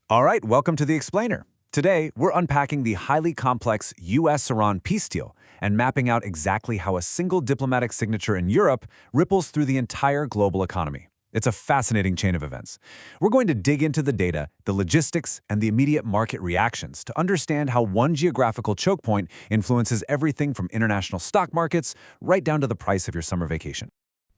All right, welcome to The Explainer. Today, we're unpacking the highly complex U.S.-Iran peace deal and mapping out exactly how a single diplomatic signature in Europe ripples through the entire global economy. It's a fascinating chain of events. We're going to dig into the data, the logistics, and the immediate market reactions to understand how one geographical choke point influences everything from international stock markets right down to the price of your summer vacation.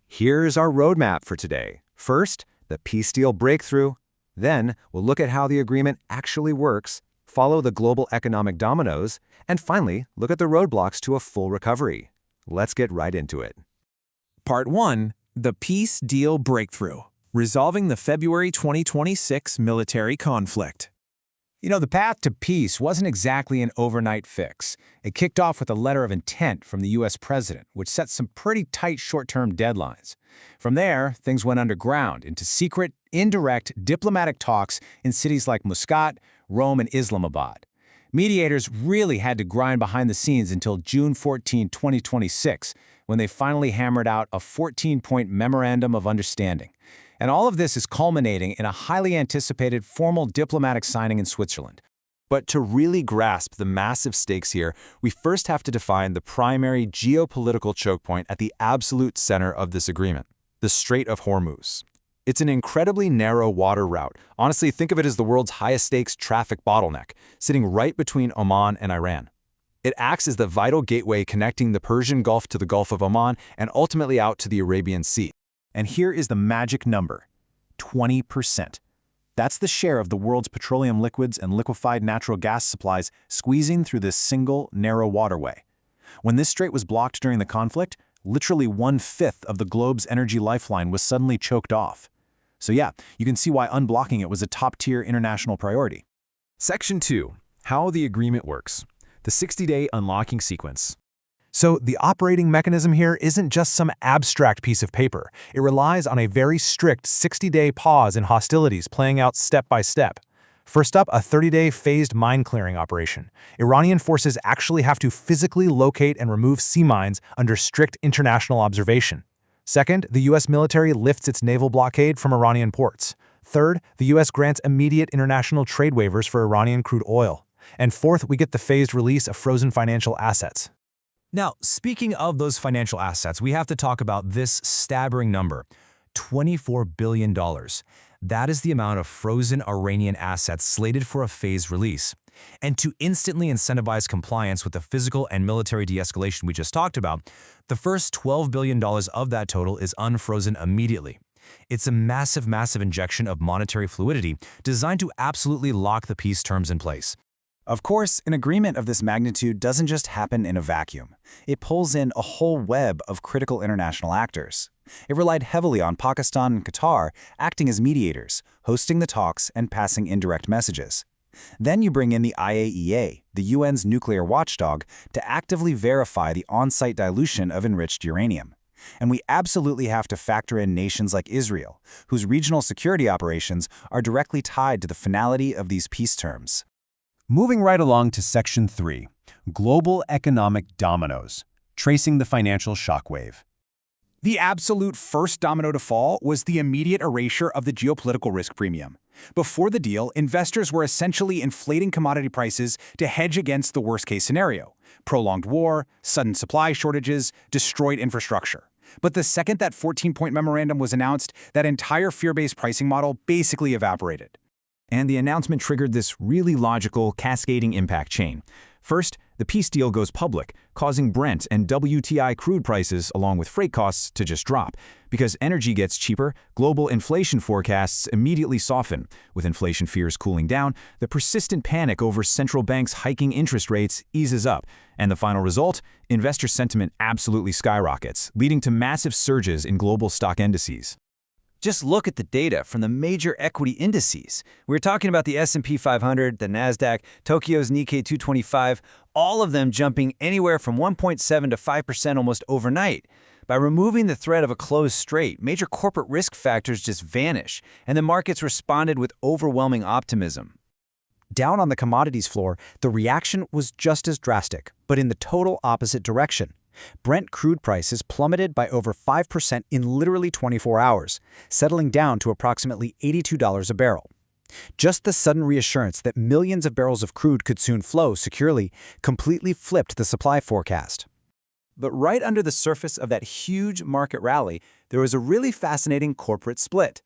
Here's our roadmap for today. First, the peace deal breakthrough. Then, we'll look at how the agreement actually works, follow the global economic dominoes, and finally, look at the roadblocks to a full recovery. Let's get right into it. Part 1. The Peace Deal Breakthrough, Resolving the February 2026 Military Conflict. The path to peace wasn't exactly an overnight fix. It kicked off with a letter of intent from the U.S. president, which set some pretty tight short-term deadlines. From there, things went underground into secret, indirect diplomatic talks in cities like Muscat, Rome, and Islamabad. Mediators really had to grind behind the scenes until June 14, 2026, when they finally hammered out a 14-point memorandum of understanding. And all of this is culminating in a highly anticipated formal diplomatic signing in Switzerland. But to really grasp the massive stakes here, we first have to define the primary geopolitical choke point at the absolute center of this agreement, the Strait of Hormuz. It's an incredibly narrow water route. Honestly, think of it as the world's highest-stakes traffic bottleneck, sitting right between Oman and Iran. It acts as the vital gateway connecting the Persian Gulf to the Gulf of Oman and ultimately out to the Arabian Sea. And here is the magic number: 20%. That's the share of the world's petroleum liquids and liquefied natural gas supplies squeezing through this single, narrow waterway. When this strait was blocked during the conflict, literally 1/5 of the globe's energy lifeline was suddenly choked off. So yeah, you can see why unblocking it was a top-tier international priority. Section 2. How the agreement works. The 60-day unlocking sequence. So the operating mechanism here isn't just some abstract piece of paper. It relies on a very strict 60-day pause in hostilities playing out step by step. First up, a 30-day phased mine-clearing operation. Iranian forces actually have to physically locate and remove sea mines under strict international observation. Second, the U.S. military lifts its naval blockade from Iranian ports. Third, the U.S. grants immediate international trade waivers for Iranian crude oil. And fourth, we get the phased release of frozen financial assets. Now, speaking of those financial assets, we have to talk about this staggering number: $24 billion. That is the amount of frozen Iranian assets slated for a phased release. And to instantly incentivize compliance with the physical and military de-escalation we just talked about, the first $12 billion of that total is unfrozen immediately. It's a massive, massive injection of monetary fluidity designed to absolutely lock the peace terms in place. Of course, an agreement of this magnitude doesn't just happen in a vacuum. It pulls in a whole web of critical international actors. It relied heavily on Pakistan and Qatar acting as mediators, hosting the talks and passing indirect messages. Then you bring in the IAEA, the UN's nuclear watchdog, to actively verify the on-site dilution of enriched uranium. And we absolutely have to factor in nations like Israel, whose regional security operations are directly tied to the finality of these peace terms. Moving right along to Section 3, Global Economic Dominoes, Tracing the Financial Shockwave. The absolute first domino to fall was the immediate erasure of the geopolitical risk premium. Before the deal, investors were essentially inflating commodity prices to hedge against the worst-case scenario: prolonged war, sudden supply shortages, destroyed infrastructure. But the second that 14-point memorandum was announced, that entire fear-based pricing model basically evaporated. And the announcement triggered this really logical, cascading impact chain. First, the peace deal goes public, causing Brent and WTI crude prices, along with freight costs, to just drop. Because energy gets cheaper, global inflation forecasts immediately soften. With inflation fears cooling down, the persistent panic over central banks hiking interest rates eases up. And the final result? Investor sentiment absolutely skyrockets, leading to massive surges in global stock indices. Just look at the data from the major equity indices. We're talking about the S&P 500, the NASDAQ, Tokyo's Nikkei 225, all of them jumping anywhere from 1.7 to 5% almost overnight. By removing the threat of a closed strait, major corporate risk factors just vanish, and the markets responded with overwhelming optimism. Down on the commodities floor, the reaction was just as drastic, but in the total opposite direction. Brent crude prices plummeted by over 5% in literally 24 hours, settling down to approximately $82 a barrel. Just the sudden reassurance that millions of barrels of crude could soon flow securely completely flipped the supply forecast. But right under the surface of that huge market rally, there was a really fascinating corporate split.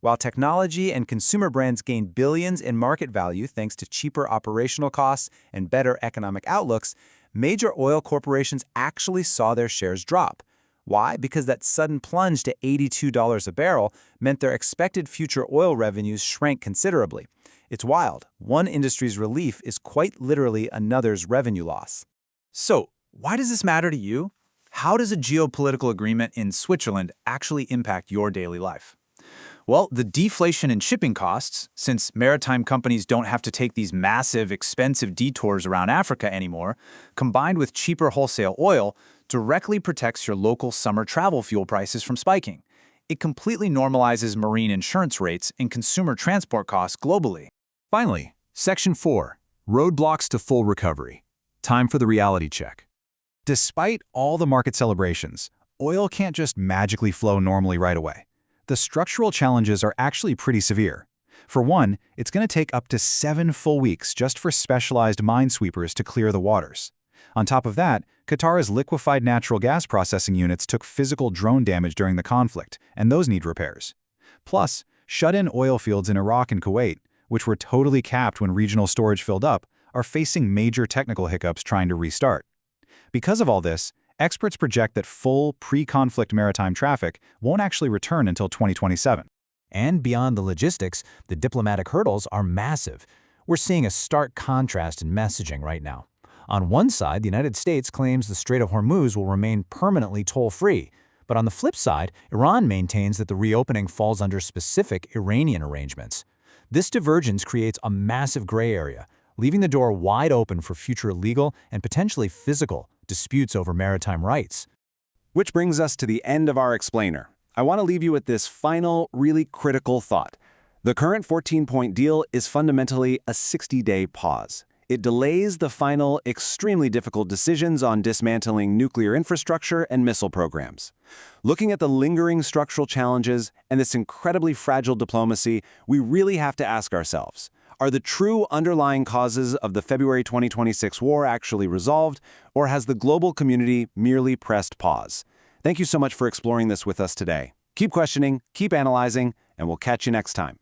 While technology and consumer brands gained billions in market value thanks to cheaper operational costs and better economic outlooks, major oil corporations actually saw their shares drop. Why? Because that sudden plunge to $82 a barrel meant their expected future oil revenues shrank considerably. It's wild. One industry's relief is quite literally another's revenue loss. So, why does this matter to you? How does a geopolitical agreement in Switzerland actually impact your daily life? Well, the deflation in shipping costs, since maritime companies don't have to take these massive, expensive detours around Africa anymore, combined with cheaper wholesale oil, directly protects your local summer travel fuel prices from spiking. It completely normalizes marine insurance rates and consumer transport costs globally. Finally, Section 4, Roadblocks to Full Recovery. Time for the reality check. Despite all the market celebrations, oil can't just magically flow normally right away. The structural challenges are actually pretty severe. For one, it's going to take up to 7 full weeks just for specialized minesweepers to clear the waters. On top of that, Qatar's liquefied natural gas processing units took physical drone damage during the conflict, and those need repairs. Plus, shut-in oil fields in Iraq and Kuwait, which were totally capped when regional storage filled up, are facing major technical hiccups trying to restart. Because of all this, experts project that full pre-conflict maritime traffic won't actually return until 2027. And beyond the logistics, the diplomatic hurdles are massive. We're seeing a stark contrast in messaging right now. On one side, the United States claims the Strait of Hormuz will remain permanently toll-free. But on the flip side, Iran maintains that the reopening falls under specific Iranian arrangements. This divergence creates a massive gray area, leaving the door wide open for future legal and potentially physical disputes over maritime rights. Which brings us to the end of our explainer. I want to leave you with this final, really critical thought. The current 14-point deal is fundamentally a 60-day pause. It delays the final, extremely difficult decisions on dismantling nuclear infrastructure and missile programs. Looking at the lingering structural challenges and this incredibly fragile diplomacy, we really have to ask ourselves, are the true underlying causes of the February 2026 war actually resolved, or has the global community merely pressed pause? Thank you so much for exploring this with us today. Keep questioning, keep analyzing, and we'll catch you next time.